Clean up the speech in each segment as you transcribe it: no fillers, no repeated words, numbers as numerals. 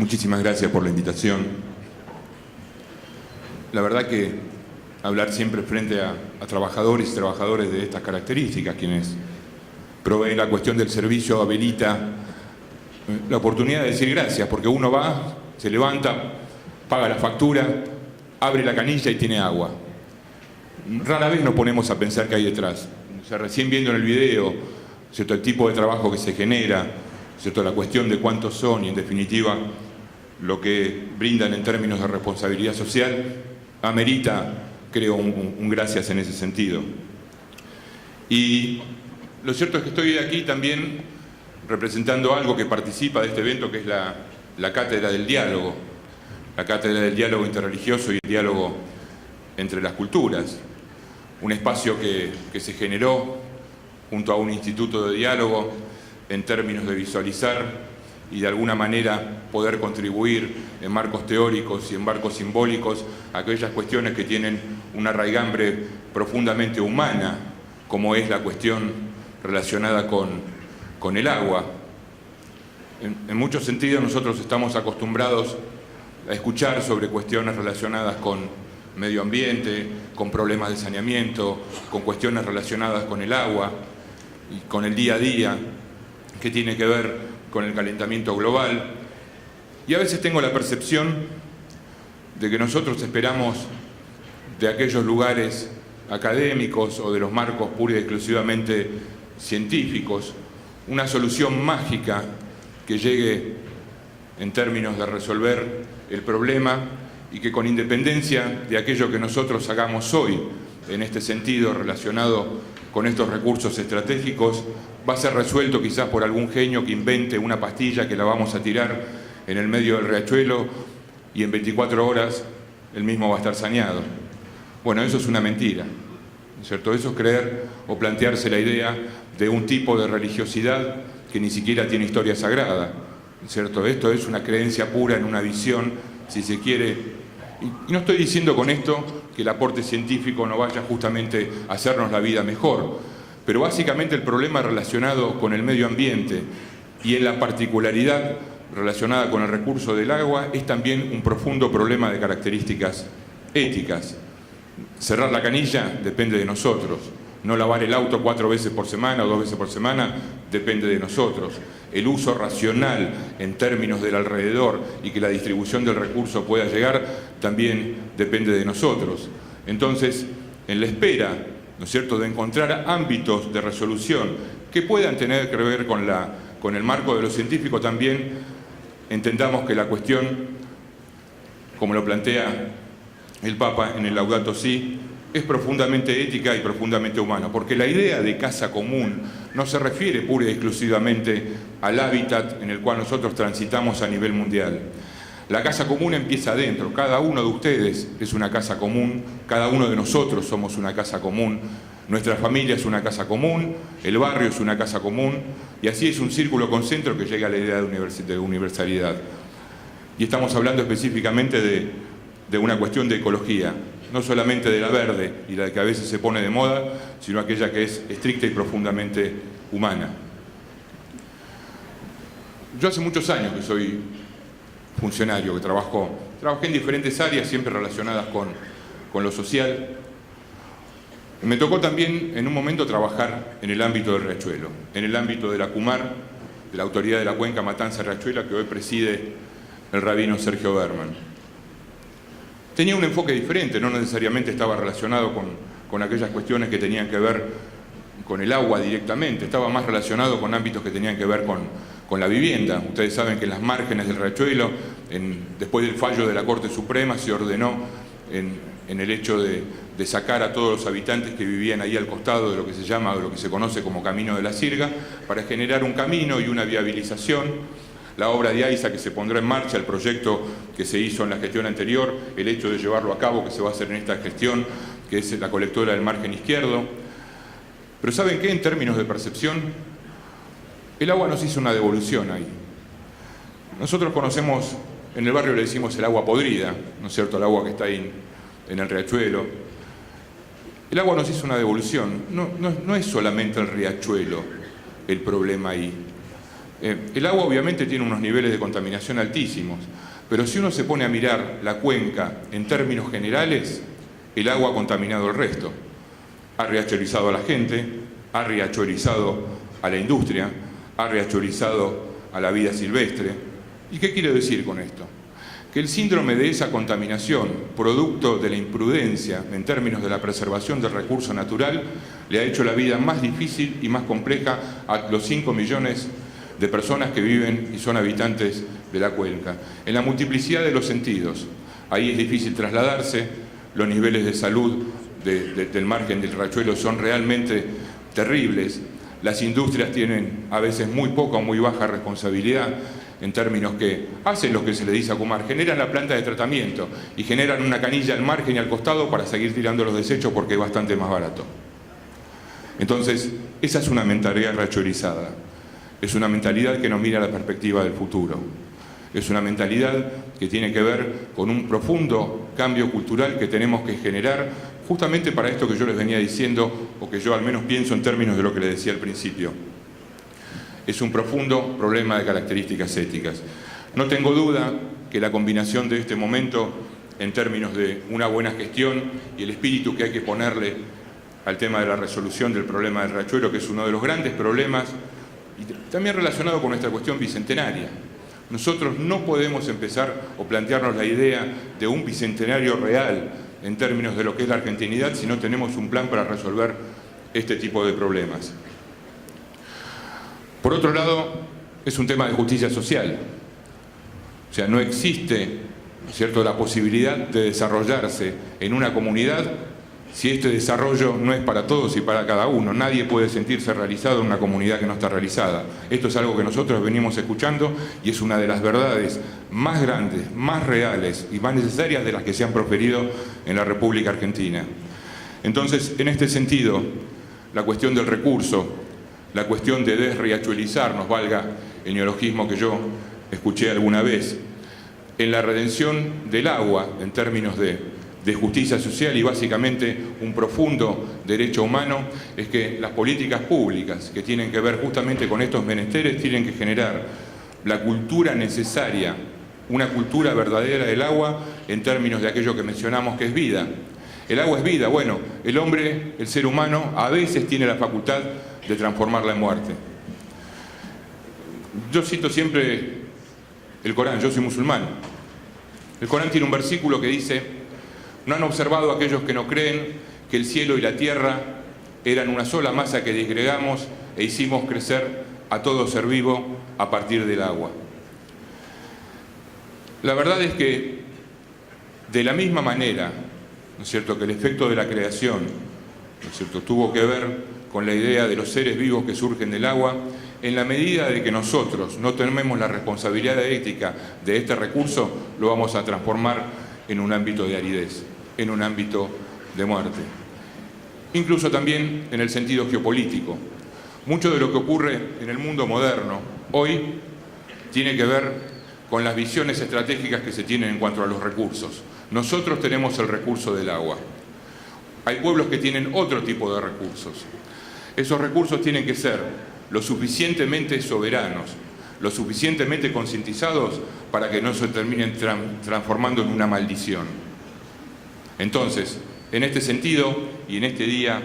Muchísimas gracias por la invitación. La verdad que hablar siempre frente a trabajadores y trabajadores de estas características, quienes proveen la cuestión del servicio, habilita la oportunidad de decir gracias, porque uno va, se levanta, paga la factura, abre la canilla y tiene agua. Rara vez nos ponemos a pensar qué hay detrás. O sea, recién viendo en el video, ¿cierto?, el tipo de trabajo que se genera, ¿cierto?, la cuestión de cuántos son y, en definitiva, lo que brindan en términos de responsabilidad social, amerita, creo, un gracias en ese sentido. Y lo cierto es que estoy aquí también representando algo que participa de este evento, que es la Cátedra del Diálogo, la Cátedra del Diálogo Interreligioso y el Diálogo entre las Culturas, un espacio que se generó junto a un instituto de diálogo en términos de visualizar y de alguna manera poder contribuir en marcos teóricos y en marcos simbólicos a aquellas cuestiones que tienen una raigambre profundamente humana, como es la cuestión relacionada con el agua. En muchos sentidos nosotros estamos acostumbrados a escuchar sobre cuestiones relacionadas con medio ambiente, con problemas de saneamiento, con cuestiones relacionadas con el agua y con el día a día, que tiene que ver con el calentamiento global. Y a veces tengo la percepción de que nosotros esperamos de aquellos lugares académicos o de los marcos pura y exclusivamente científicos una solución mágica que llegue en términos de resolver el problema y que, con independencia de aquello que nosotros hagamos hoy en este sentido relacionado con estos recursos estratégicos, va a ser resuelto quizás por algún genio que invente una pastilla que la vamos a tirar en el medio del riachuelo y en 24 horas el mismo va a estar saneado. Bueno, eso es una mentira, ¿no es cierto? Eso es creer o plantearse la idea de un tipo de religiosidad que ni siquiera tiene historia sagrada, ¿no es cierto? Esto es una creencia pura en una visión, si se quiere. Y no estoy diciendo con esto que el aporte científico no vaya justamente a hacernos la vida mejor, pero básicamente el problema relacionado con el medio ambiente y en la particularidad relacionada con el recurso del agua es también un profundo problema de características éticas. Cerrar la canilla depende de nosotros. No lavar el auto 4 veces por semana o 2 veces por semana depende de nosotros. El uso racional en términos del alrededor y que la distribución del recurso pueda llegar también depende de nosotros. Entonces, en la espera, ¿no es cierto?, de encontrar ámbitos de resolución que puedan tener que ver con el marco de lo científico, también entendamos que la cuestión, como lo plantea el Papa en el Laudato Si', es profundamente ética y profundamente humana, porque la idea de casa común no se refiere pura y exclusivamente al hábitat en el cual nosotros transitamos a nivel mundial. La casa común empieza adentro. Cada uno de ustedes es una casa común, cada uno de nosotros somos una casa común, nuestra familia es una casa común, el barrio es una casa común, y así es un círculo concéntrico que llega a la idea de universalidad. Y estamos hablando específicamente de una cuestión de ecología, no solamente de la verde y la que a veces se pone de moda, sino aquella que es estricta y profundamente humana. Yo hace muchos años que soy funcionario, que trabajé en diferentes áreas, siempre relacionadas con lo social. Me tocó también en un momento trabajar en el ámbito del riachuelo, en el ámbito de la CUMAR, de la Autoridad de la Cuenca Matanza-Riachuela, que hoy preside el rabino Sergio Berman. Tenía un enfoque diferente, no necesariamente estaba relacionado con aquellas cuestiones que tenían que ver con el agua directamente, estaba más relacionado con ámbitos que tenían que ver con la vivienda. Ustedes saben que en las márgenes del riachuelo, después del fallo de la Corte Suprema, se ordenó en el hecho de sacar a todos los habitantes que vivían ahí al costado de lo que se llama o lo que se conoce como Camino de la Sirga, para generar un camino y una viabilización. La obra de AISA que se pondrá en marcha, el proyecto que se hizo en la gestión anterior, el hecho de llevarlo a cabo que se va a hacer en esta gestión, que es la colectora del margen izquierdo. Pero ¿saben qué? En términos de percepción, el agua nos hizo una devolución ahí. Nosotros conocemos, en el barrio le decimos el agua podrida, ¿no es cierto?, el agua que está ahí en el riachuelo. El agua nos hizo una devolución. No es solamente el riachuelo el problema ahí. El agua obviamente tiene unos niveles de contaminación altísimos, pero si uno se pone a mirar la cuenca en términos generales, el agua ha contaminado el resto. Ha riachuelizado a la gente, ha riachuelizado a la industria, ha riachuelizado a la vida silvestre. ¿Y qué quiero decir con esto? Que el síndrome de esa contaminación, producto de la imprudencia en términos de la preservación del recurso natural, le ha hecho la vida más difícil y más compleja a los 5 millones de personas que viven y son habitantes de la cuenca. En la multiplicidad de los sentidos. Ahí es difícil trasladarse, los niveles de salud del margen del riachuelo son realmente terribles. Las industrias tienen a veces muy poca o muy baja responsabilidad en términos que hacen lo que se le dice a Acumar, generan la planta de tratamiento y generan una canilla al margen y al costado para seguir tirando los desechos porque es bastante más barato. Entonces, esa es una mentalidad riachuelizada. Es una mentalidad que no mira la perspectiva del futuro. Es una mentalidad que tiene que ver con un profundo cambio cultural que tenemos que generar justamente para esto que yo les venía diciendo, o que yo al menos pienso en términos de lo que les decía al principio. Es un profundo problema de características éticas. No tengo duda que la combinación de este momento en términos de una buena gestión y el espíritu que hay que ponerle al tema de la resolución del problema del riachuelo, que es uno de los grandes problemas, y también relacionado con nuestra cuestión bicentenaria. Nosotros no podemos empezar o plantearnos la idea de un bicentenario real en términos de lo que es la argentinidad si no tenemos un plan para resolver este tipo de problemas. Por otro lado, es un tema de justicia social. O sea, no existe, ¿no es cierto?, la posibilidad de desarrollarse en una comunidad si este desarrollo no es para todos y para cada uno. Nadie puede sentirse realizado en una comunidad que no está realizada. Esto es algo que nosotros venimos escuchando y es una de las verdades más grandes, más reales y más necesarias de las que se han proferido en la República Argentina. Entonces, en este sentido, la cuestión del recurso, la cuestión de desriachuelizarnos, valga el neologismo que yo escuché alguna vez, en la redención del agua en términos de justicia social y básicamente un profundo derecho humano, es que las políticas públicas que tienen que ver justamente con estos menesteres tienen que generar la cultura necesaria, una cultura verdadera del agua en términos de aquello que mencionamos que es vida. El agua es vida. Bueno, el hombre, el ser humano, a veces tiene la facultad de transformarla en muerte. Yo cito siempre el Corán, yo soy musulmán. El Corán tiene un versículo que dice: ¿no han observado aquellos que no creen que el cielo y la tierra eran una sola masa que disgregamos e hicimos crecer a todo ser vivo a partir del agua? La verdad es que de la misma manera, ¿no es cierto?, que el efecto de la creación, ¿no es cierto?, tuvo que ver con la idea de los seres vivos que surgen del agua, en la medida de que nosotros no tenemos la responsabilidad ética de este recurso, lo vamos a transformar en un ámbito de aridez, en un ámbito de muerte. Incluso también en el sentido geopolítico. Mucho de lo que ocurre en el mundo moderno hoy tiene que ver con las visiones estratégicas que se tienen en cuanto a los recursos. Nosotros tenemos el recurso del agua. Hay pueblos que tienen otro tipo de recursos. Esos recursos tienen que ser lo suficientemente soberanos, lo suficientemente concientizados para que no se terminen transformando en una maldición. Entonces, en este sentido y en este día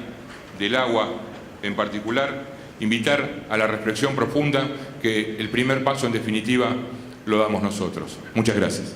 del agua en particular, invitar a la reflexión profunda, que el primer paso en definitiva lo damos nosotros. Muchas gracias.